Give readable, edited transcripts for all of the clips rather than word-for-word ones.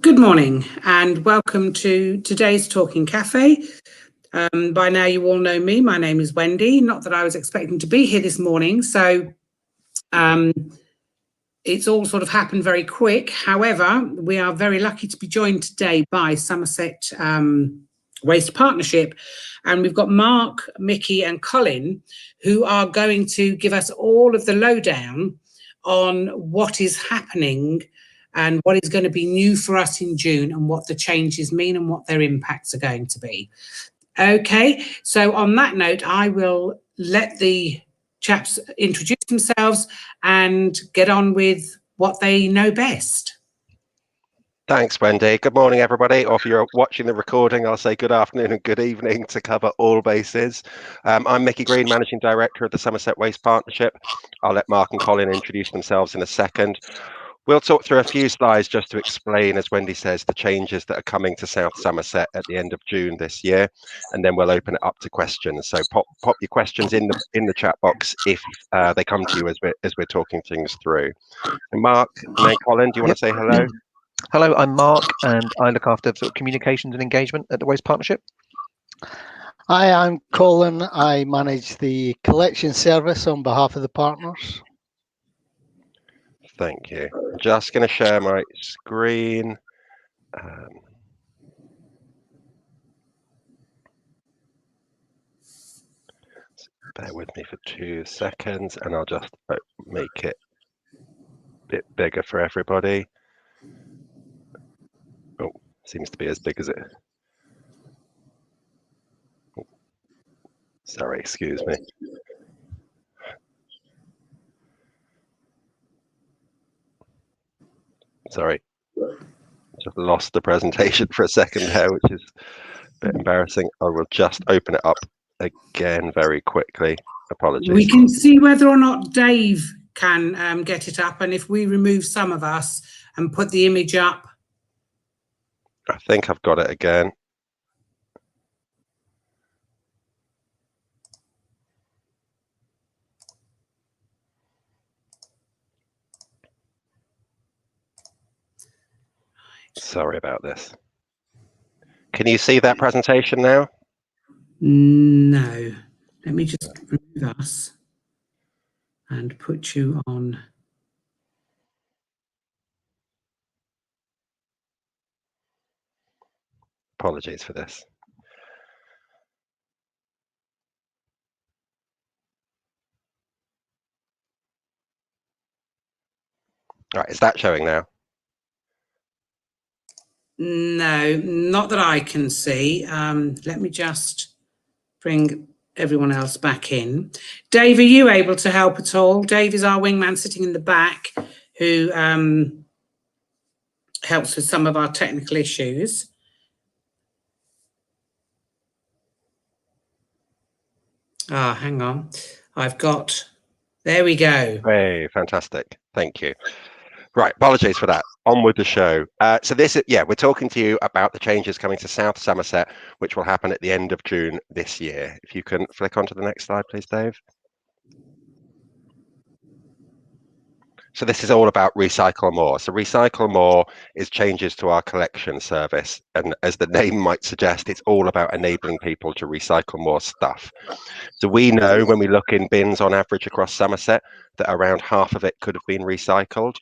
Good morning and welcome to today's Talking Cafe. By now you all know me. My name is Wendy. Not that I was expecting to be here this morning, so it's all sort of happened very quick. However, we are very lucky to be joined today by Somerset Waste Partnership, and we've got Mark, Mickey and Colin who are going to give us all of the lowdown on what is happening and what is going to be new for us in June and what the changes mean and what their impacts are going to be. Okay, so on that note, I will let the chaps introduce themselves and get on with what they know best. Thanks, Wendy. Good morning, everybody. Or if you're watching the recording, I'll say good afternoon and good evening to cover all bases. I'm Mickey Green, Managing Director of the Somerset Waste Partnership. I'll let Mark and Colin introduce themselves in a second. We'll talk through a few slides just to explain, as Wendy says, the changes that are coming to South Somerset at the end of June this year, and then we'll open it up to questions. So pop your questions in the chat box if they come to you as we're talking things through. And Mark and then Colin, do you want to say hello? Hello, I'm Mark, and I look after sort of communications and engagement at the Waste Partnership. Hi, I'm Colin. I manage the collection service on behalf of the partners. Thank you. I'm just going to share my screen. Bear with me for 2 seconds, and I'll just make it a bit bigger for everybody. Oh, seems to be as big as it. Oh, sorry, excuse me. Sorry, just lost the presentation for a second there, which is a bit embarrassing. I will just open it up again very quickly. Apologies. We can see whether or not Dave can get it up, and if we remove some of us and put the image up. I think I've got it again. Sorry about this. Can you see that presentation now? No. Let me just remove us and put you on. Apologies for this. All right, is that showing now? No, not that I can see. Let me just bring everyone else back in. Dave, are you able to help at all? Dave is our wingman sitting in the back who helps with some of our technical issues. Hang on. There we go. Hey, fantastic. Thank you. Right, apologies for that. On with the show. So this is, we're talking to you about the changes coming to South Somerset, which will happen at the end of June this year. If you can flick onto the next slide, please, Dave. So this is all about Recycle More. So Recycle More is changes to our collection service. And as the name might suggest, it's all about enabling people to recycle more stuff. So we know when we look in bins on average across Somerset that around half of it could have been recycled.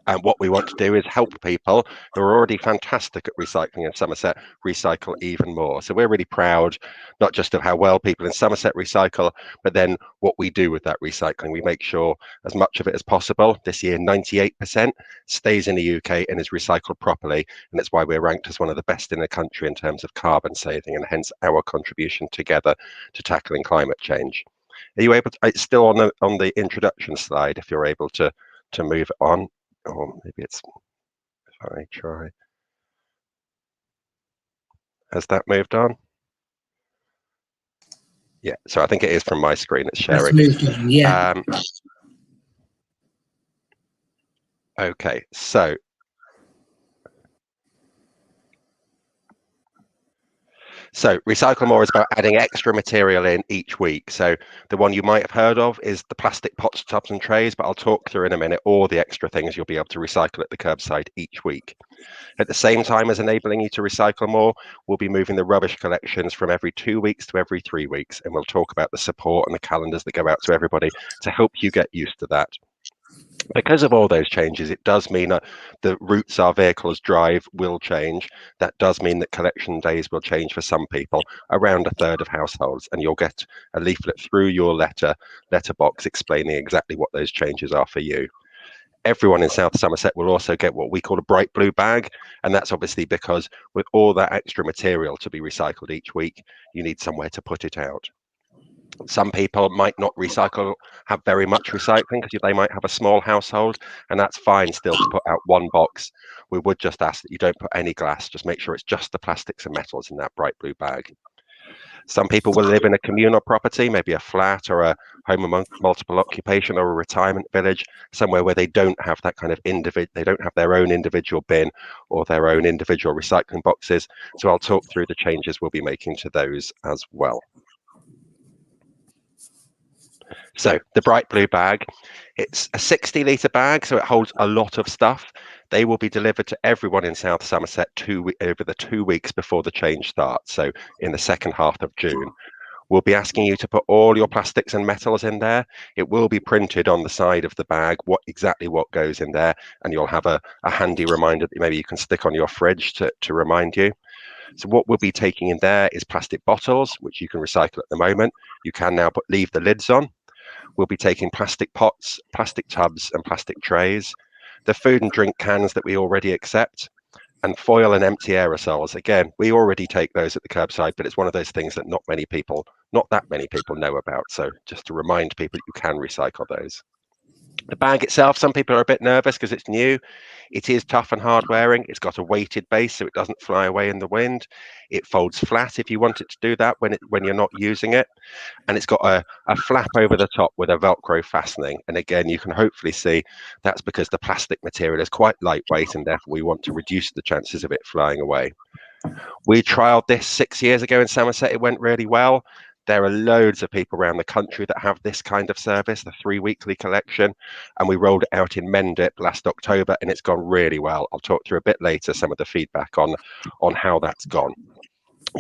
And what we want to do is help people who are already fantastic at recycling in Somerset recycle even more. So we're really proud, not just of how well people in Somerset recycle, but then what we do with that recycling. We make sure as much of it as possible. This year, 98% stays in the UK and is recycled properly. And that's why we're ranked as one of the best in the country in terms of carbon saving, and hence our contribution together to tackling climate change. Are you able to, it's still on the introduction slide, if you're able to move it on. Or maybe it's, if I try. Has that moved on? Yeah, so I think it is from my screen, it's sharing. That's moved on, yeah. Okay, so Recycle More is about adding extra material in each week. So the one you might have heard of is the plastic pots, tubs and trays, but I'll talk through in a minute all the extra things you'll be able to recycle at the curbside each week. At the same time as enabling you to recycle more, we'll be moving the rubbish collections from every 2 weeks to every 3 weeks, and we'll talk about the support and the calendars that go out to everybody to help you get used to that. Because of all those changes, it does mean that the routes our vehicles drive will change. That does mean that collection days will change for some people, around a third of households, and you'll get a leaflet through your letterbox explaining exactly what those changes are for you. Everyone in South Somerset will also get what we call a bright blue bag, and that's obviously because with all that extra material to be recycled each week, you need somewhere to put it out. Some people might not have very much recycling because they might have a small household, and that's fine still to put out one box. We would just ask that you don't put any glass, just make sure it's just the plastics and metals in that bright blue bag. Some people will live in a communal property, maybe a flat or a home of multiple occupation or a retirement village, somewhere where they don't have that kind of they don't have their own individual bin or their own individual recycling boxes. So I'll talk through the changes we'll be making to those as well. So the bright blue bag, it's a 60-litre bag, so it holds a lot of stuff. They will be delivered to everyone in South Somerset over the 2 weeks before the change starts, so in the second half of June. We'll be asking you to put all your plastics and metals in there. It will be printed on the side of the bag exactly what goes in there, and you'll have a handy reminder that maybe you can stick on your fridge to remind you. So what we'll be taking in there is plastic bottles, which you can recycle at the moment. You can now leave the lids on. We'll be taking plastic pots, plastic tubs, and plastic trays, the food and drink cans that we already accept, and foil and empty aerosols. Again, we already take those at the curbside, but it's one of those things that not that many people know about. So just to remind people that you can recycle those. The bag itself, some people are a bit nervous because it's new. It is tough and hard wearing. It's got a weighted base so it doesn't fly away in the wind. It folds flat if you want it to do that when you're not using it. And it's got a flap over the top with a Velcro fastening. And again, you can hopefully see that's because the plastic material is quite lightweight, and therefore we want to reduce the chances of it flying away. We trialed this 6 years ago in Somerset. It went really well. There are loads of people around the country that have this kind of service, the 3 weekly collection, and we rolled it out in Mendip last October, and it's gone really well. I'll talk through a bit later some of the feedback on how that's gone.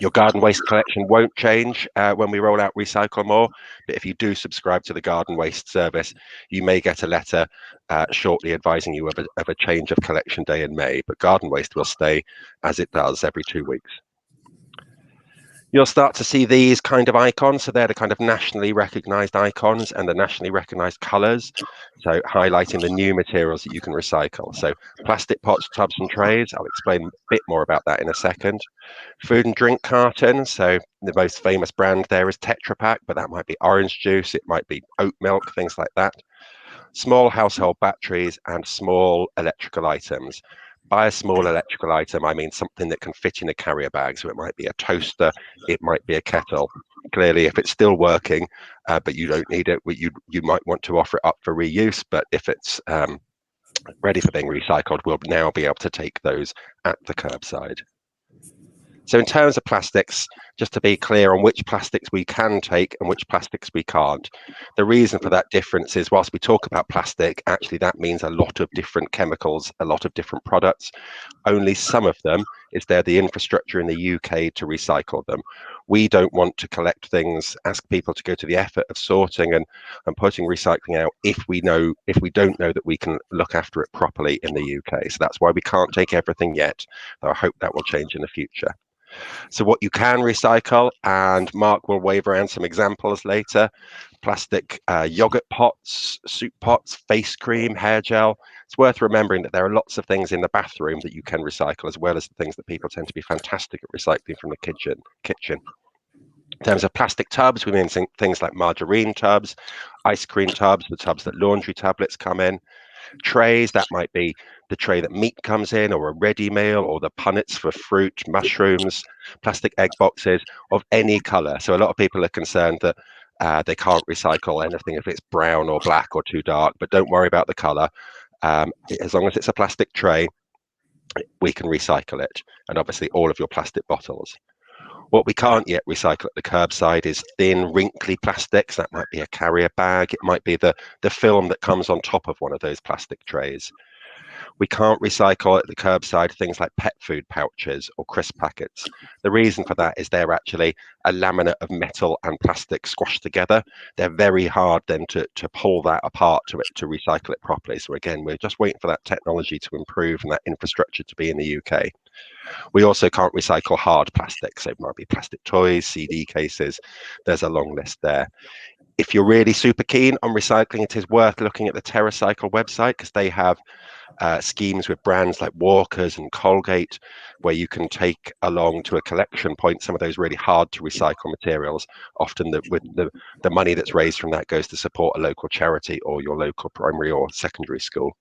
Your garden waste collection won't change when we roll out Recycle More, but if you do subscribe to the garden waste service, you may get a letter shortly advising you of a change of collection day in May, but garden waste will stay as it does every 2 weeks. You'll start to see these kind of icons. So they're the kind of nationally recognized icons and the nationally recognized colors. So highlighting the new materials that you can recycle. So plastic pots, tubs and trays. I'll explain a bit more about that in a second. Food and drink cartons. So the most famous brand there is Tetra Pak, but that might be orange juice. It might be oat milk, things like that. Small household batteries and small electrical items. By a small electrical item, I mean something that can fit in a carrier bag. So it might be a toaster, it might be a kettle. Clearly, if it's still working, but you don't need it, you might want to offer it up for reuse. But if it's ready for being recycled, we'll now be able to take those at the curbside. So in terms of plastics, just to be clear on which plastics we can take and which plastics we can't. The reason for that difference is whilst we talk about plastic, actually that means a lot of different chemicals, a lot of different products. Only some of them is there the infrastructure in the UK to recycle them. We don't want to collect things, ask people to go to the effort of sorting and putting recycling out if we don't know that we can look after it properly in the UK. So that's why we can't take everything yet, though I hope that will change in the future. So what you can recycle, and Mark will wave around some examples later, plastic yogurt pots, soup pots, face cream, hair gel. It's worth remembering that there are lots of things in the bathroom that you can recycle, as well as the things that people tend to be fantastic at recycling from the kitchen. In terms of plastic tubs, we mean things like margarine tubs, ice cream tubs, the tubs that laundry tablets come in. Trays, that might be the tray that meat comes in, or a ready meal, or the punnets for fruit, mushrooms, plastic egg boxes of any color. So a lot of people are concerned that they can't recycle anything if it's brown or black or too dark, but don't worry about the color. As long as it's a plastic tray, we can recycle it, and obviously all of your plastic bottles. What we can't yet recycle at the curbside is thin, wrinkly plastics. That might be a carrier bag. It might be the film that comes on top of one of those plastic trays. We can't recycle at the curbside things like pet food pouches or crisp packets. The reason for that is they're actually a laminate of metal and plastic squashed together. They're very hard then to pull that apart to recycle it properly. So again, we're just waiting for that technology to improve and that infrastructure to be in the UK. We also can't recycle hard plastics. So it might be plastic toys, CD cases. There's a long list there. If you're really super keen on recycling, it is worth looking at the TerraCycle website, because they have schemes with brands like Walkers and Colgate, where you can take along to a collection point some of those really hard to recycle materials. Often with the money that's raised from that goes to support a local charity or your local primary or secondary school.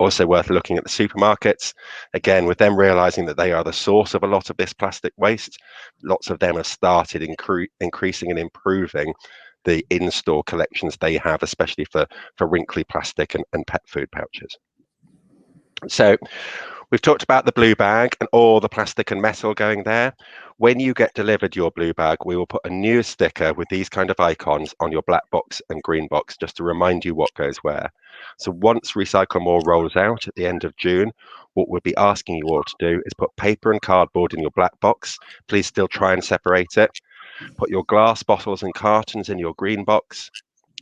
Also worth looking at the supermarkets. Again, with them realizing that they are the source of a lot of this plastic waste, lots of them have started increasing and improving the in-store collections they have, especially for wrinkly plastic and pet food pouches. So we've talked about the blue bag and all the plastic and metal going there. When you get delivered your blue bag, we will put a new sticker with these kind of icons on your black box and green box, just to remind you what goes where. So once Recycle More rolls out at the end of June, what we'll be asking you all to do is put paper and cardboard in your black box. Please still try and separate it. Put your glass bottles and cartons in your green box.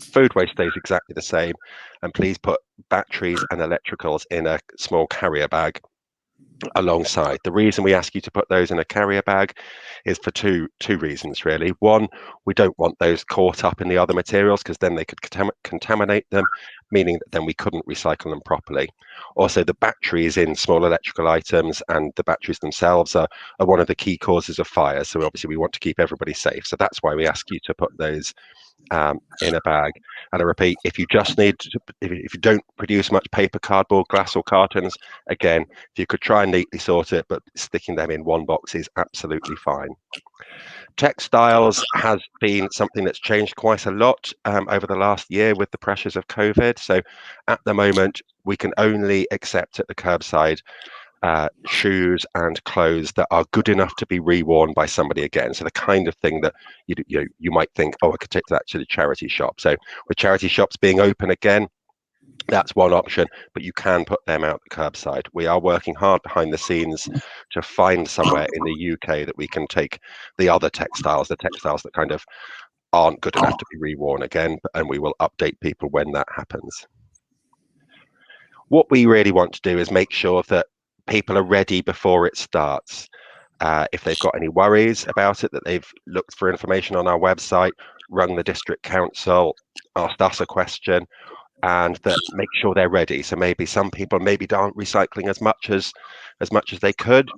Food waste stays exactly the same. And please put batteries and electricals in a small carrier bag alongside. The reason we ask you to put those in a carrier bag is for two reasons, really. One, we don't want those caught up in the other materials, because then they could contaminate them, meaning that then we couldn't recycle them properly. Also, the batteries in small electrical items and the batteries themselves are one of the key causes of fire. So obviously we want to keep everybody safe. So that's why we ask you to put those in a bag. And I repeat, if you just need to, if you don't produce much paper, cardboard, glass or cartons, again, if you could try and neatly sort it, but sticking them in one box is absolutely fine. Textiles has been something that's changed quite a lot over the last year with the pressures of COVID. So at the moment, we can only accept at the curbside shoes and clothes that are good enough to be reworn by somebody again. So the kind of thing that you might think, oh, I could take that to the charity shop. So with charity shops being open again, that's one option, but you can put them out the curbside. We are working hard behind the scenes to find somewhere in the UK that we can take the other textiles, the textiles that kind of aren't good enough to be reworn again, and we will update people when that happens. What we really want to do is make sure that people are ready before it starts. If they've got any worries about it, that they've looked for information on our website, rung the district council, asked us a question, and that make sure they're ready. So maybe some people maybe aren't recycling as much as they could.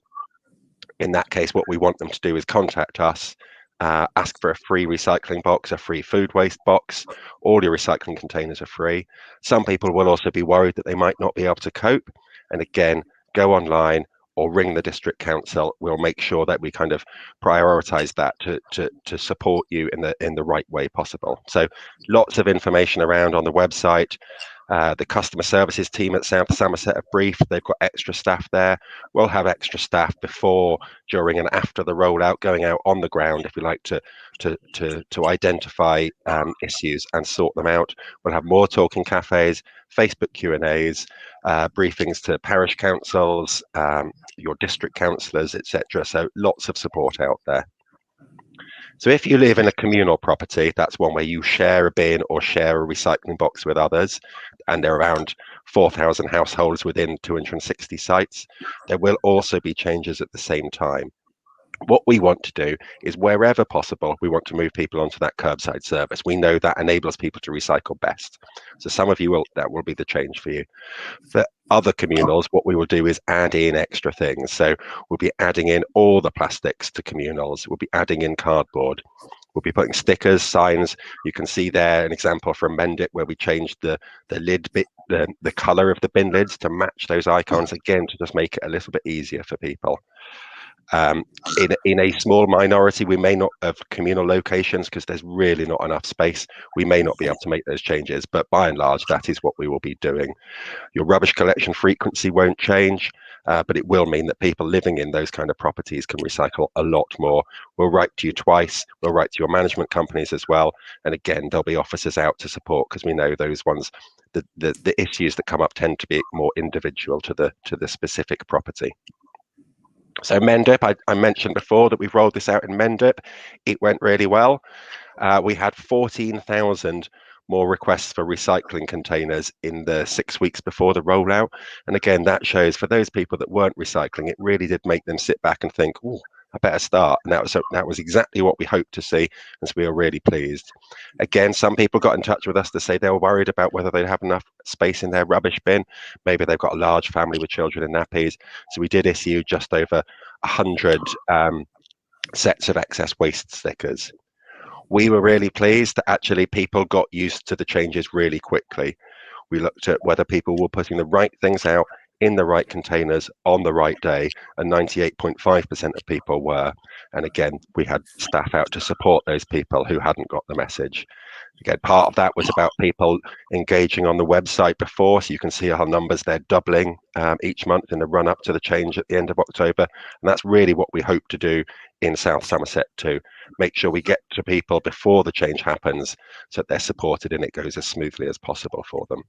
In that case, what we want them to do is contact us, ask for a free recycling box, a free food waste box. All your recycling containers are free. Some people will also be worried that they might not be able to cope. And again, go online or ring the district council. We'll make sure that we kind of prioritize that to support you in the right way possible. So lots of information around on the website. The customer services team at South Somerset have briefed. They've got extra staff there. We'll have extra staff before, during, and after the rollout, going out on the ground if we like to identify issues and sort them out. We'll have more talking cafes, Facebook Q&As, briefings to parish councils, your district councillors, etc. So lots of support out there. So if you live in a communal property, that's one where you share a bin or share a recycling box with others, and there are around 4,000 households within 260 sites, there will also be changes at the same time. What we want to do is, wherever possible, we want to move people onto that curbside service. We know that enables people to recycle best. So some of you that will be the change for you. For other communals, what we will do is add in extra things. So we'll be adding in all the plastics to communals. We'll be adding in cardboard. We'll be putting stickers, signs. You can see there an example from Mendit where we changed the lid bit, the color of the bin lids to match those icons, again, to just make it a little bit easier for people. In a small minority, we may not have communal locations because there's really not enough space. We may not be able to make those changes, but by and large, that is what we will be doing. Your rubbish collection frequency won't change. but it will mean that people living in those kind of properties can recycle a lot more. We'll write to you twice, we'll write to your management companies as well, and again there'll be officers out to support, because we know those ones, the issues that come up tend to be more individual to the specific property. So Mendip, I mentioned before that we've rolled this out in Mendip. It went really well. We had 14,000 more requests for recycling containers in the 6 weeks before the rollout. And again, that shows for those people that weren't recycling, it really did make them sit back and think, oh, I better start. And that was exactly what we hoped to see, and so we were really pleased. Again, some people got in touch with us to say they were worried about whether they'd have enough space in their rubbish bin. Maybe they've got a large family with children in nappies. So we did issue just over 100 sets of excess waste stickers. We were really pleased that actually people got used to the changes really quickly. We looked at whether people were putting the right things out in the right containers on the right day, and 98.5% of people were. And again, we had staff out to support those people who hadn't got the message. Again, part of that was about people engaging on the website before, so you can see our numbers, they're doubling each month in the run up to the change at the end of October. And that's really what we hope to do in South Somerset too. Make sure we get to people before the change happens so that they're supported and it goes as smoothly as possible for them.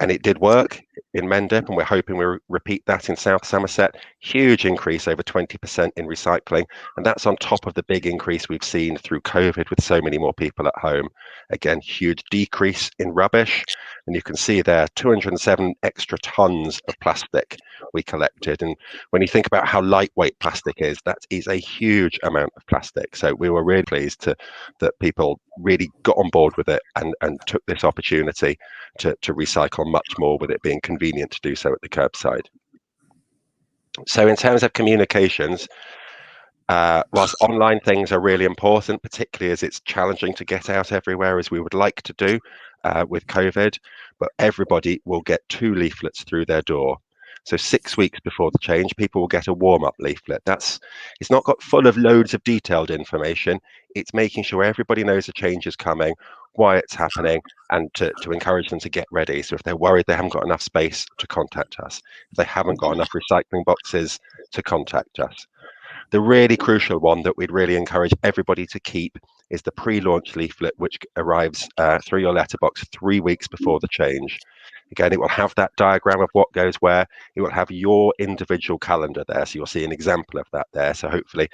And it did work in Mendip, and we're hoping we'll repeat that in South Somerset. Huge increase, over 20% in recycling, and that's on top of the big increase we've seen through COVID with so many more people at home. Again, huge decrease in rubbish, and you can see there 207 extra tons of plastic we collected. And when you think about how lightweight plastic is, that is a huge amount of plastic. So we were really pleased that people really got on board with it and took this opportunity to recycle much more, with it being convenient to do so at the curbside. So in terms of communications, whilst online things are really important, particularly as it's challenging to get out everywhere as we would like to do with COVID, but everybody will get 2 leaflets through their door. So 6 weeks before the change, people will get a warm-up leaflet. It's not got full of loads of detailed information. It's making sure everybody knows the change is coming, why it's happening, and to encourage them to get ready. So if they're worried they haven't got enough space, to contact us. If they haven't got enough recycling boxes, to contact us. The really crucial one that we'd really encourage everybody to keep is the pre-launch leaflet, which arrives through your letterbox 3 weeks before the change. Again, it will have that diagram of what goes where. It will have your individual calendar there, so you'll see an example of that there. So hopefully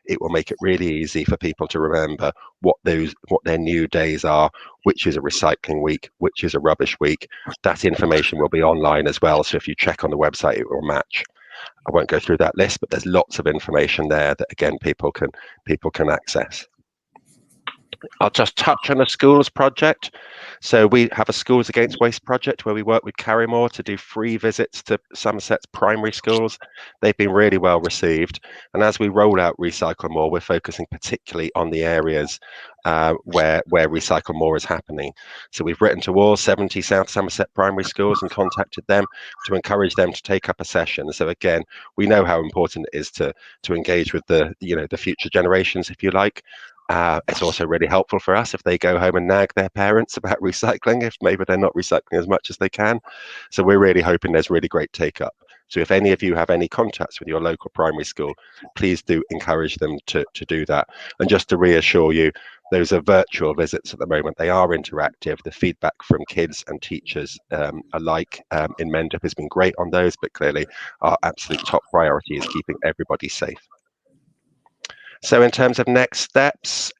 it will make it really easy for people to remember what their new days are, which is a recycling week, which is a rubbish week. That information will be online as well, so if you check on the website, it will match. I won't go through that list, but there's lots of information there that again people can access. I'll just touch on the schools project. So we have a Schools Against Waste project where we work with Carrymore to do free visits to Somerset's primary schools. They've been really well received. And as we roll out Recycle More, we're focusing particularly on the areas where Recycle More is happening. So we've written to all 70 South Somerset primary schools and contacted them to encourage them to take up a session. So again, we know how important it is to engage with the future generations, if you like. It's also really helpful for us if they go home and nag their parents about recycling, if maybe they're not recycling as much as they can. So we're really hoping there's really great take up. So if any of you have any contacts with your local primary school, please do encourage them to do that. And just to reassure you, those are virtual visits at the moment. They are interactive. The feedback from kids and teachers alike in Mendip has been great on those, but clearly our absolute top priority is keeping everybody safe. So in terms of next steps,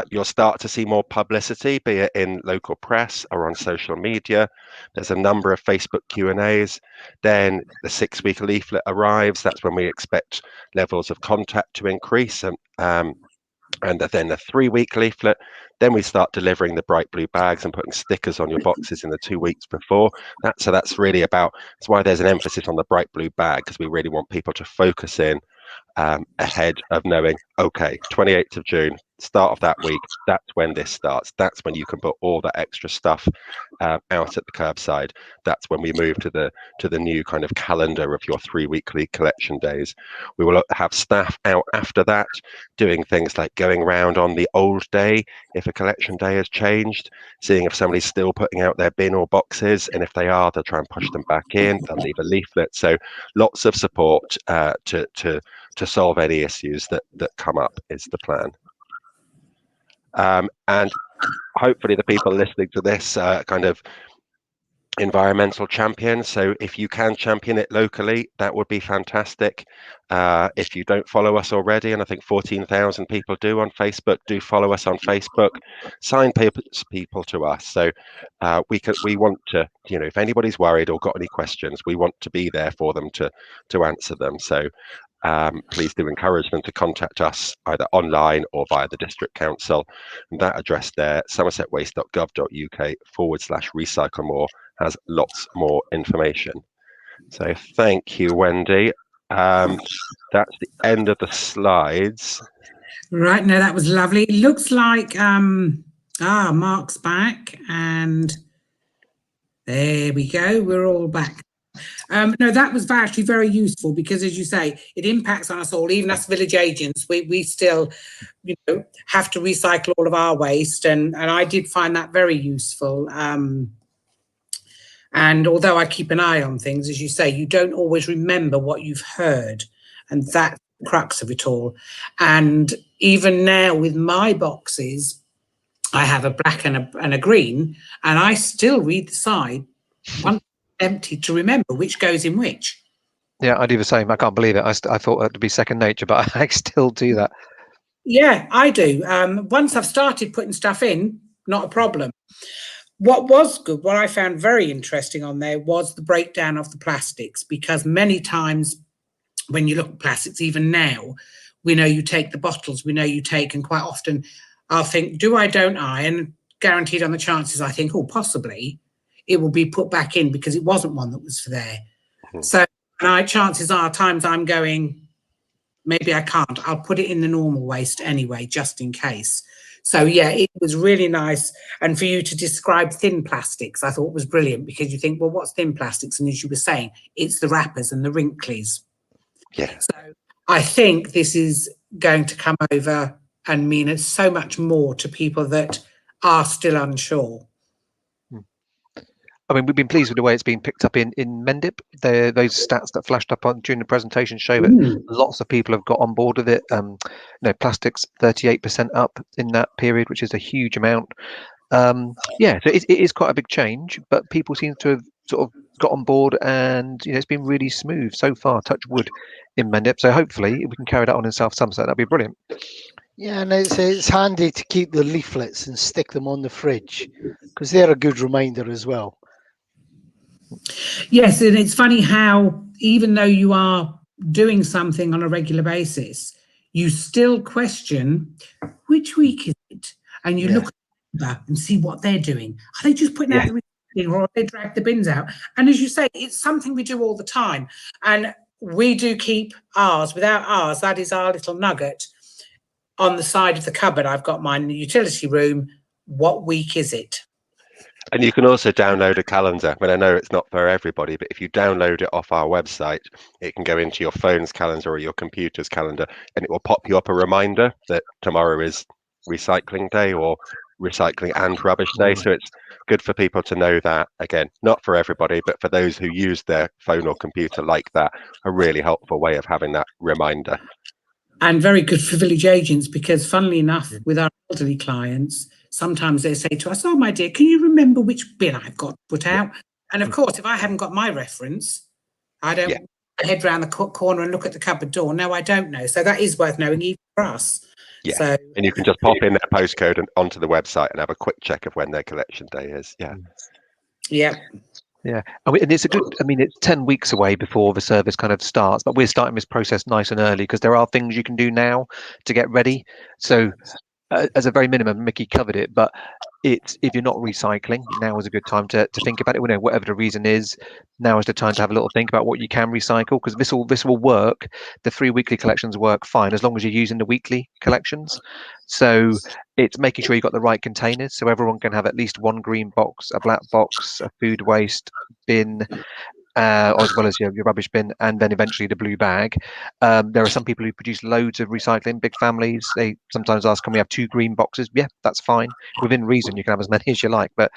you'll start to see more publicity, be it in local press or on social media. There's a number of Facebook Q&As. Then the 6-week leaflet arrives. That's when we expect levels of contact to increase. And then the 3-week leaflet. Then we start delivering the bright blue bags and putting stickers on your boxes in the 2 weeks before. So that's really about, that's why there's an emphasis on the bright blue bag, because we really want people to focus in ahead of knowing, okay, 28th of June, start of that week, that's when this starts. That's when you can put all that extra stuff out at the curbside. That's when we move to the new kind of calendar of your 3 weekly collection days. We will have staff out after that doing things like going around on the old day if a collection day has changed, seeing if somebody's still putting out their bin or boxes, and if they are, they'll try and push them back in. They'll leave a leaflet. So lots of support to solve any issues that come up is the plan. And hopefully the people listening to this kind of environmental champion. So if you can champion it locally, that would be fantastic. If you don't follow us already, and I think 14,000 people do on Facebook, do follow us on Facebook. Sign people to us. So we want to, if anybody's worried or got any questions, we want to be there for them to answer them. So please do encourage them to contact us either online or via the district council. And that address there, somersetwaste.gov.uk/recycle more, has lots more information. So thank you, Wendy. That's the end of the slides. Right, no, that was lovely. It looks like Mark's back, and there we go. We're all back. No, that was actually very useful because, as you say, it impacts on us all, even us village agents. We still, have to recycle all of our waste, and I did find that very useful. And although I keep an eye on things, as you say, you don't always remember what you've heard, and that's the crux of it all. And even now with my boxes, I have a black and a green, and I still read the side once empty to remember which goes in which. Yeah, I do the same. I can't believe it. I thought that would be second nature, but I still do that. Yeah, I do. Once I've started putting stuff in, not a problem. What was good, what I found very interesting on there was the breakdown of the plastics, because many times when you look at plastics, even now, we know you take the bottles, we know you take, and quite often I'll think, do I, don't I? And guaranteed on the chances, I think, oh, possibly it will be put back in because it wasn't one that was for there. So chances are times I'm going, maybe I can't, I'll put it in the normal waste anyway, just in case. So yeah, it was really nice. And for you to describe thin plastics, I thought was brilliant, because you think, well, what's thin plastics? And as you were saying, it's the wrappers and the wrinklies. Yeah. So I think this is going to come over and mean it's so much more to people that are still unsure. I mean, we've been pleased with the way it's been picked up in Mendip. Those stats that flashed up during the presentation show that lots of people have got on board with it. Plastics 38% up in that period, which is a huge amount. So it is quite a big change, but people seem to have sort of got on board, and it's been really smooth so far. Touch wood in Mendip. So hopefully we can carry that on in South Somerset. That'd be brilliant. Yeah, and it's handy to keep the leaflets and stick them on the fridge, because they're a good reminder as well. Yes, and it's funny how even though you are doing something on a regular basis, you still question which week is it, and you look and see what they're doing. Are they just putting out the recycling, or are they drag the bins out? And as you say, it's something we do all the time, and we do keep ours. Without ours, that is our little nugget on the side of the cupboard. I've got mine in the utility room. What week is it? And you can also download a calendar. I mean, I know it's not for everybody, but if you download it off our website, it can go into your phone's calendar or your computer's calendar, and it will pop you up a reminder that tomorrow is recycling day or recycling and rubbish day. So it's good for people to know that. Again, not for everybody, but for those who use their phone or computer like that, a really helpful way of having that reminder. And very good for village agents, because funnily enough, with our elderly clients, sometimes they say to us, oh, my dear, can you remember which bin I've got put out? And of course, if I haven't got my reference, I don't head round the corner and look at the cupboard door. No, I don't know. So that is worth knowing, even for us. Yeah, so, and you can just pop in their postcode and onto the website and have a quick check of when their collection day is. Yeah. And it's it's 10 weeks away before the service kind of starts, but we're starting this process nice and early because there are things you can do now to get ready. So as a very minimum, Mickey covered it, but it's, if you're not recycling, now is a good time to think about it. Whatever the reason is, now is the time to have a little think about what you can recycle, because this will work. The 3 weekly collections work fine as long as you're using the weekly collections. So it's making sure you've got the right containers, so everyone can have at least one green box, a black box, a food waste bin, as well as your rubbish bin, and then eventually the blue bag. There are some people who produce loads of recycling, big families. They sometimes ask, can we have 2 green boxes? Yeah, that's fine. Within reason, you can have as many as you like, but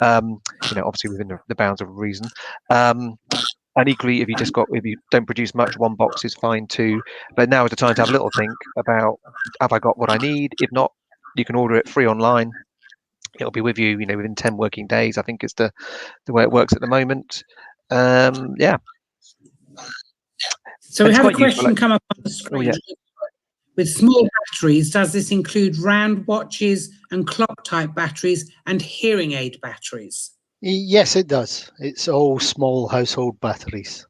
obviously within the bounds of reason. And equally, if you don't produce much, 1 box is fine too. But now is the time to have a little think about, have I got what I need? If not, you can order it free online. It'll be with you, within 10 working days. I think it's the way it works at the moment. Yeah. So And we it's had a quite useful. question come up on the screen. Oh, yeah. With small batteries, does this include round watches and clock type batteries and hearing aid batteries? Yes, it does. It's all small household batteries.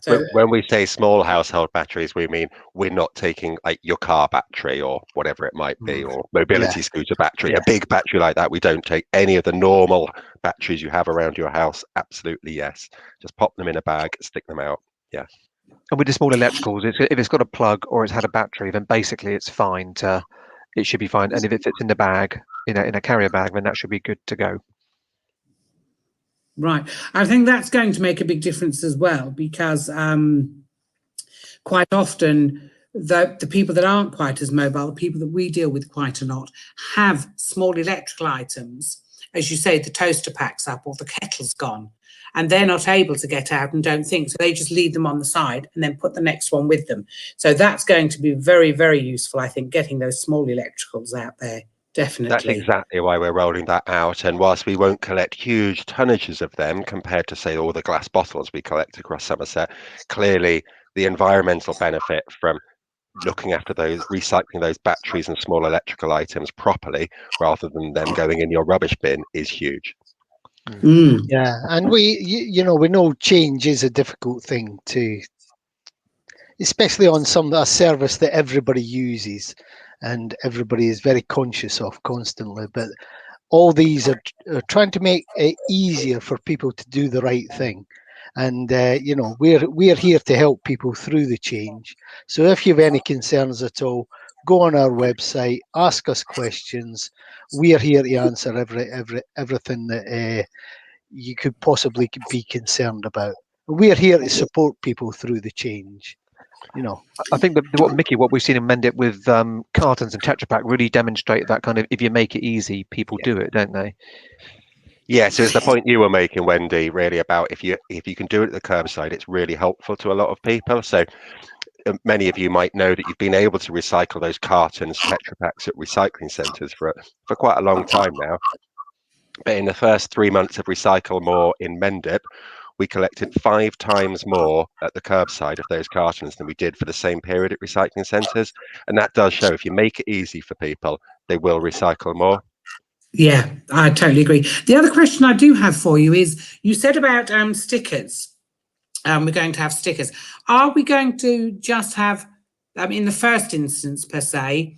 So When we say small household batteries, we mean we're not taking like your car battery or whatever it might be, or mobility scooter battery, Yeah. a big battery like that. We don't take any of the normal batteries you have around your house. Absolutely, yes. Just pop them in a bag, stick them out. Yeah. And with the small electricals, if it's got a plug or it's had a battery, then basically it's fine it should be fine. And if it fits in the bag, in a carrier bag, then that should be good to go. right, I think that's going to make a big difference as well, because quite often the people that aren't quite as mobile, the people that we deal with quite a lot, have small electrical items. As you say, the toaster pack's up or the kettle's gone, and they're not able to get out and don't think, so they just leave them on the side and then put the next one with them. So that's going to be very, very useful, I think, getting those small electricals out there. Definitely. That's exactly why we're rolling that out. And whilst we won't collect huge tonnages of them compared to, say, all the glass bottles we collect across Somerset, clearly the environmental benefit from looking after those, recycling those batteries and small electrical items properly rather than them going in your rubbish bin is huge. Yeah, and we know change is a difficult thing to, especially on a service that everybody uses and everybody is very conscious of constantly. But all these are trying to make it easier for people to do the right thing. And we're here to help people through the change. So if you have any concerns at all, go on our website, ask us questions. We are here to answer everything that you could possibly be concerned about. We're here to support people through the change. I think that what we've seen in Mendip with cartons and Tetra Pak really demonstrate that kind of, if you make it easy, people do it, don't they? Yeah, so it's the point you were making, Wendy, really about if you can do it at the curbside, it's really helpful to a lot of people. So many of you might know that you've been able to recycle those cartons, Tetra Paks at recycling centres for quite a long time now. But in the first 3 months of Recycle More in Mendip, we collected 5 times more at the curbside of those cartons than we did for the same period at recycling centres. And that does show if you make it easy for people, they will recycle more. Yeah, I totally agree. The other question I do have for you is, you said about stickers. We're going to have stickers. Are we going to just have, in the first instance per se,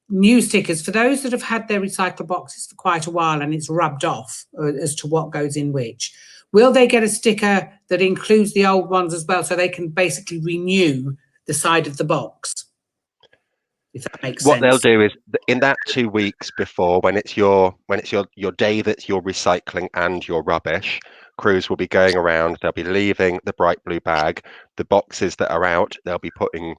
new stickers for those that have had their recycle boxes for quite a while and it's rubbed off as to what goes in which? Will they get a sticker that includes the old ones as well, so they can basically renew the side of the box? If that makes What sense. they'll do is in that 2 weeks before, when it's your day that you're recycling and your rubbish, crews will be going around. They'll be leaving the bright blue bag. The boxes that are out, they'll be putting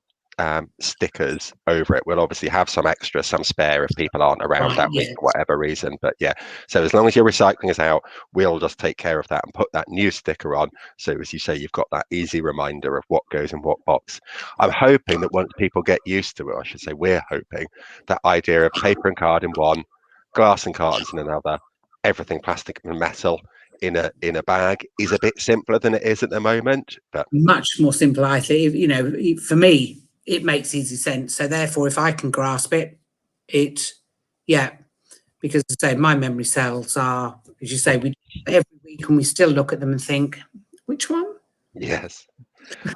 stickers over it. We'll obviously have some extra, some spare if people aren't around that week for whatever reason. But yeah, so as long as your recycling is out, we'll just take care of that and put that new sticker on. So as you say, you've got that easy reminder of what goes in what box. I'm hoping that once people get used to it, I should say we're hoping, that idea of paper and card in one, glass and cartons in another, everything plastic and metal in a bag is a bit simpler than it is at the moment. But much more simple, I think. For me, it makes easy sense. So therefore, if I can grasp it, because as I say, my memory cells are, as you say, we every week and we still look at them and think, which one? yes.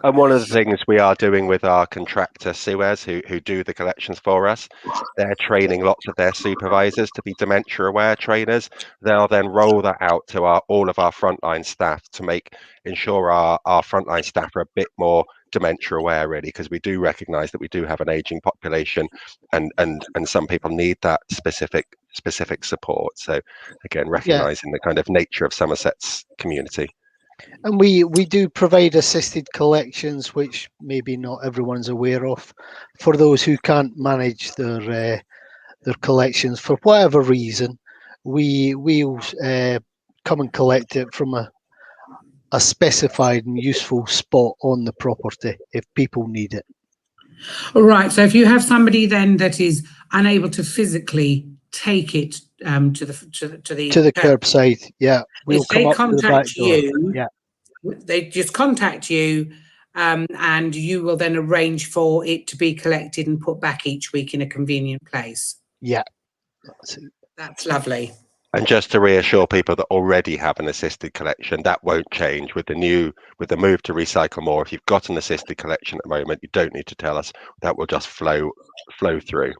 And one of the things we are doing with our contractor Suez, who do the collections for us, they're training lots of their supervisors to be dementia aware trainers. They'll then roll that out to all of our frontline staff to ensure our frontline staff are a bit more dementia aware, really, because we do recognise that we do have an ageing population, and some people need that specific support. So again, recognising the kind of nature of Somerset's community. And we do provide assisted collections, which maybe not everyone's aware of, for those who can't manage their collections for whatever reason. We'll come and collect it from a specified and useful spot on the property if people need it. All right. So if you have somebody then that is unable to physically take it to the curbside, yeah, we'll come up to the back door. Yeah, they just contact you, and you will then arrange for it to be collected and put back each week in a convenient place. Yeah, that's lovely. And just to reassure people that already have an assisted collection, that won't change with the move to recycle more. If you've got an assisted collection at the moment, you don't need to tell us. That will just flow through.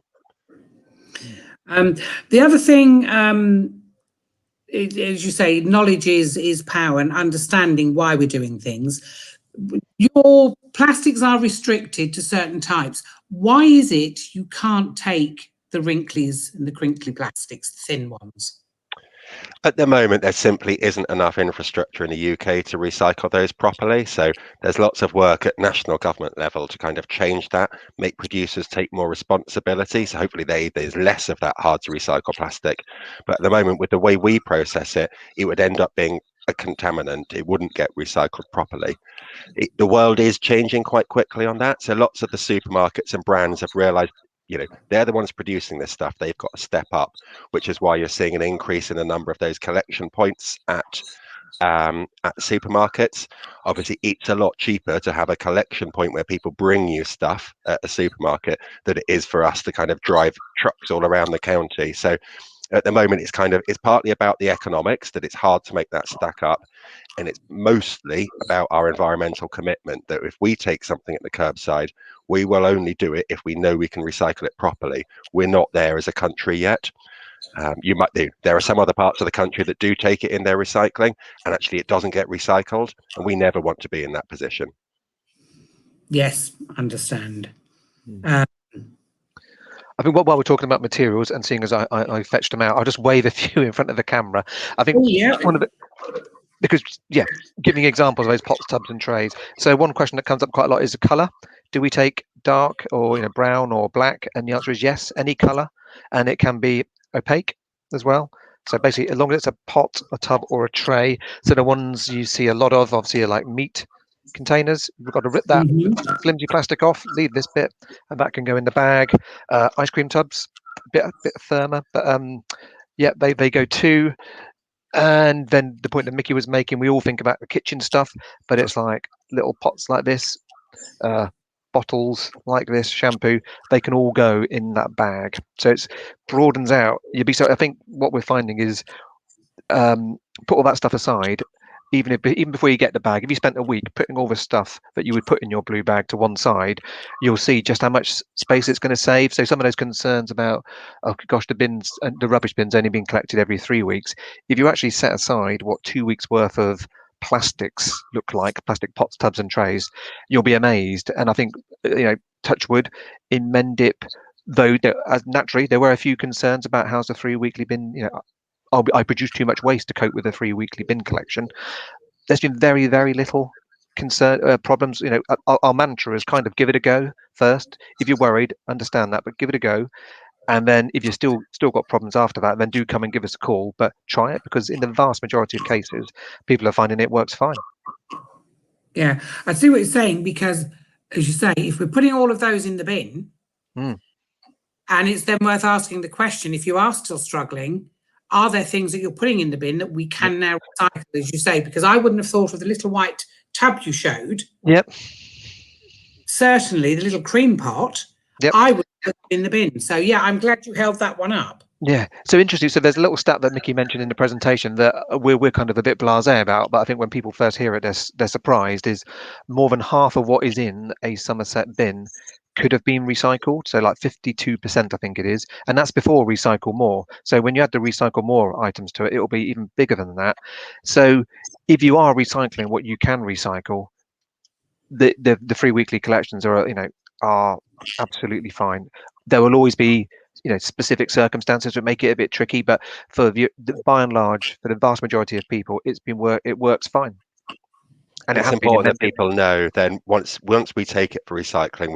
The other thing, as you say, knowledge is power, and understanding why we're doing things. Your plastics are restricted to certain types. Why is it you can't take the wrinklies and the crinkly plastics, the thin ones? At the moment, there simply isn't enough infrastructure in the UK to recycle those properly. So there's lots of work at national government level to kind of change that, make producers take more responsibility. So hopefully there's less of that hard to recycle plastic. But at the moment, with the way we process it, it would end up being a contaminant. It wouldn't get recycled properly. The world is changing quite quickly on that. So lots of the supermarkets and brands have realized, they're the ones producing this stuff. They've got to step up, which is why you're seeing an increase in the number of those collection points at supermarkets. Obviously, it's a lot cheaper to have a collection point where people bring you stuff at a supermarket than it is for us to kind of drive trucks all around the county. So at the moment, it's partly about the economics, that it's hard to make that stack up. And it's mostly about our environmental commitment, that if we take something at the curbside, we will only do it if we know we can recycle it properly. We're not there as a country yet. There are some other parts of the country that do take it in their recycling, and actually it doesn't get recycled, and we never want to be in that position. Yes, understand. I think while we're talking about materials, and seeing as I fetched them out, I'll just wave a few in front of the camera. I think one of the, because giving examples of those pots, tubs and trays. So one question that comes up quite a lot is the colour. Do we take dark or brown or black? And the answer is yes, any colour, and it can be opaque as well. So basically, as long as it's a pot, a tub or a tray. So the ones you see a lot of, obviously, are like meat containers. We've got to rip that flimsy plastic off, leave this bit, and that can go in the bag. Ice cream tubs, a bit firmer, but they go too. And then the point that Mickey was making, we all think about the kitchen stuff, but it's like little pots like this, bottles like this, shampoo, they can all go in that bag. So it broadens out. I think what we're finding is, put all that stuff aside. Even before you get the bag, if you spent a week putting all the stuff that you would put in your blue bag to one side, you'll see just how much space it's going to save. So some of those concerns about, oh gosh, the rubbish bins only being collected every 3 weeks. If you actually set aside what 2 weeks worth of plastics look like, plastic pots, tubs and trays, you'll be amazed. And I think, touch wood, in Mendip, though as naturally there were a few concerns about how's the 3 weekly bin, I produce too much waste to cope with a 3 weekly bin collection. There's been very, very little problems. Our mantra is kind of give it a go first. If you're worried, understand that, but give it a go. And then if you still got problems after that, then do come and give us a call. But try it, because in the vast majority of cases, people are finding it works fine. Yeah, I see what you're saying, because, as you say, if we're putting all of those in the bin, and it's then worth asking the question, if you are still struggling, are there things that you're putting in the bin that we can now recycle, as you say? Because I wouldn't have thought of the little white tub you showed. Yep. Certainly the little cream pot, I would put in the bin. So yeah, I'm glad you held that one up. Yeah, so interesting. So there's a little stat that Mickey mentioned in the presentation that we're kind of a bit blasé about, but I think when people first hear it, they're surprised. Is more than half of what is in a Somerset bin could have been recycled. So like 52%, I think it is, and that's before recycle more. So when you add the recycle more items to it, it'll be even bigger than that. So if you are recycling what you can recycle, the free weekly collections are absolutely fine. There will always be specific circumstances that make it a bit tricky, but for by and large, for the vast majority of people, it works fine, and And it it's has been in important that Mendip. people know then once we take it for recycling,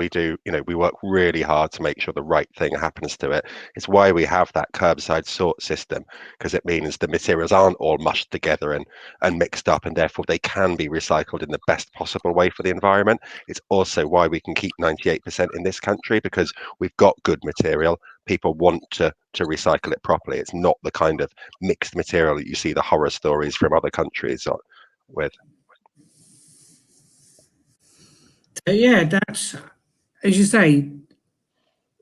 we work really hard to make sure the right thing happens to it. It's why we have that curbside sort system, because it means the materials aren't all mushed together and mixed up, and therefore they can be recycled in the best possible way for the environment. It's also why we can keep 98% in this country, because we've got good material. People want to recycle it properly. It's not the kind of mixed material that you see the horror stories from other countries with. So yeah, that's, as you say,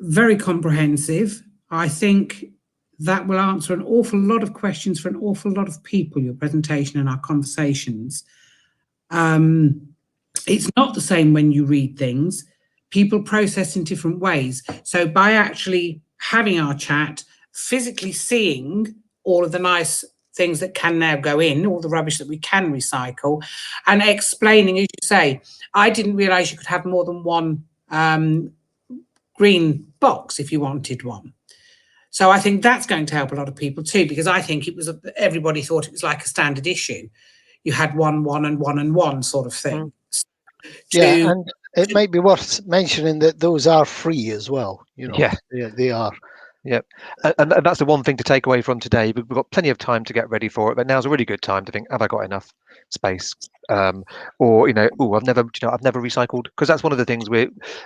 very comprehensive. I think that will answer an awful lot of questions for an awful lot of people, your presentation and our conversations. It's not the same when you read things. People process in different ways. So by actually having our chat, physically seeing all of the nice things that can now go in, all the rubbish that we can recycle, and explaining, as you say, I didn't realize you could have more than one green box if you wanted one. So I think that's going to help a lot of people too, because I think everybody thought it was like a standard issue. You had one, and one sort of thing. Yeah, and it might be worth mentioning that those are free as well. Yeah, they are. Yeah, and that's the one thing to take away from today. We've got plenty of time to get ready for it, but now's a really good time to think: have I got enough space? Or I've never recycled, because that's one of the things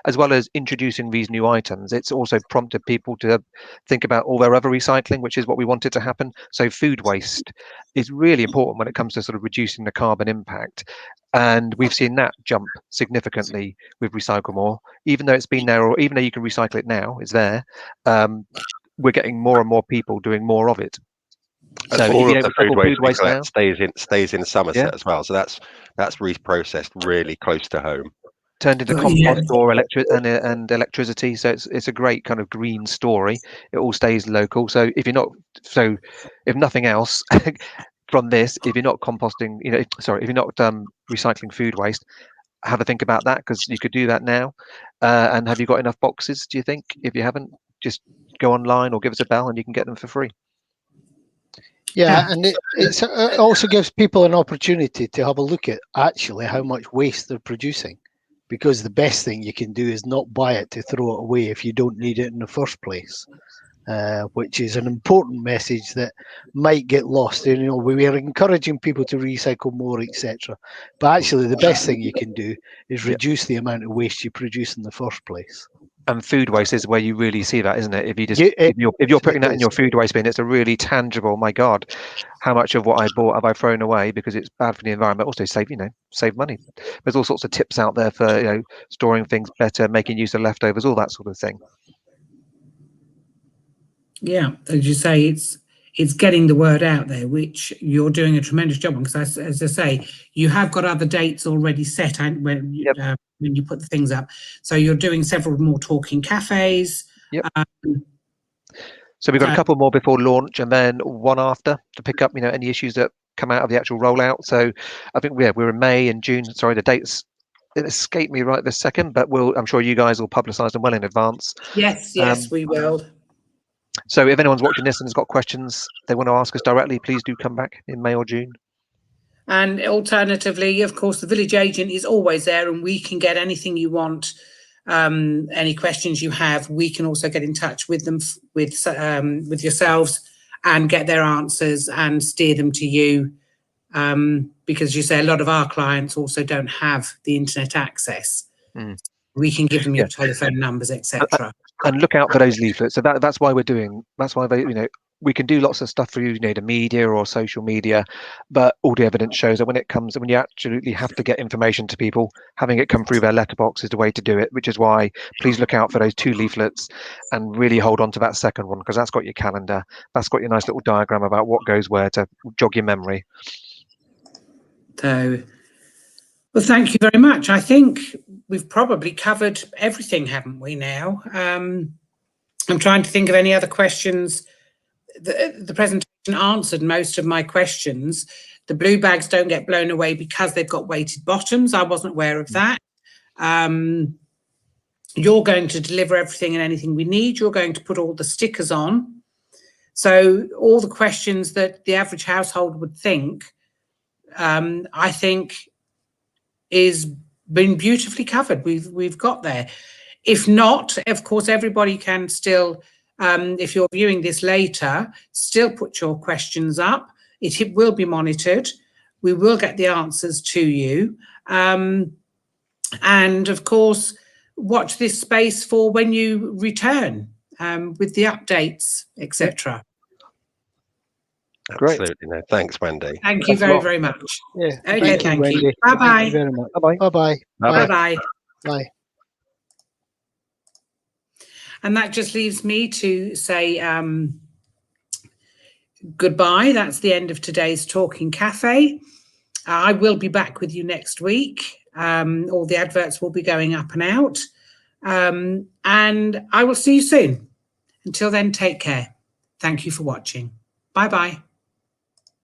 as well as introducing these new items, it's also prompted people to think about all their other recycling, which is what we wanted to happen. So food waste is really important when it comes to sort of reducing the carbon impact, and we've seen that jump significantly with Recycle More, even though it's been there, or even though you can recycle it now, it's there. We're getting more and more people doing more of it. So if All you of don't the food recycle food we waste now, collect stays in Somerset as well. So that's reprocessed really close to home. turned into compost or electricity. So it's a great kind of green story. It all stays local. So if nothing else from this, if you're not composting, if you're not recycling food waste, have a think about that, because you could do that now. And have you got enough boxes, do you think? If you haven't, just go online or give us a bell and you can get them for free. Yeah, and it also gives people an opportunity to have a look at actually how much waste they're producing, because the best thing you can do is not buy it to throw it away if you don't need it in the first place, which is an important message that might get lost. We are encouraging people to recycle more, etc. But actually, the best thing you can do is reduce the amount of waste you produce in the first place. And food waste is where you really see that, isn't it? If you're putting that in your food waste bin, it's a really tangible. My God, how much of what I bought have I thrown away because it's bad for the environment? Also save money. There's all sorts of tips out there for storing things better, making use of leftovers, all that sort of thing. Yeah, as you say, it's getting the word out there, which you're doing a tremendous job on. Because as I say, you have got other dates already set when you put the things up. So you're doing several more talking cafes. Yep. So we've got a couple more before launch, and then one after, to pick up any issues that come out of the actual rollout. So I think we're in May and June. Sorry, the dates escape me right this second, but I'm sure you guys will publicise them well in advance. Yes, we will. So if anyone's watching this and has got questions they want to ask us directly, please do come back in May or June. And alternatively, of course, the village agent is always there, and we can get anything you want. Any questions you have, we can also get in touch with them, with yourselves, and get their answers and steer them to you. Because you say a lot of our clients also don't have the internet access. We can give them your telephone numbers, etc. And look out for those leaflets. So that's why we're we can do lots of stuff through the media or social media, but all the evidence shows that when you absolutely have to get information to people, having it come through their letterbox is the way to do it, which is why please look out for those 2 leaflets and really hold on to that second one, because that's got your calendar, that's got your nice little diagram about what goes where to jog your memory. So, well, thank you very much. I think we've probably covered everything, haven't we now? I'm trying to think of any other questions. The presentation answered most of my questions. The blue bags don't get blown away because they've got weighted bottoms. I wasn't aware of that. You're going to deliver everything and anything we need. You're going to put all the stickers on. So all the questions that the average household would think, I think is been beautifully covered. We've got there. If not, of course, everybody can still, if you're viewing this later, still put your questions up. It will be monitored. We will get the answers to you. And of course, watch this space for when you return with the updates, etc. Absolutely. No, thanks, Wendy. Thank you very, very much. Yeah. Okay, thank you. Wendy. Bye-bye. Thank you very much. Bye-bye. Bye-bye. Bye-bye. Bye-bye. Bye. And that just leaves me to say goodbye. That's the end of today's Talking Cafe. I will be back with you next week. All the adverts will be going up and out. And I will see you soon. Until then, take care. Thank you for watching. Bye-bye.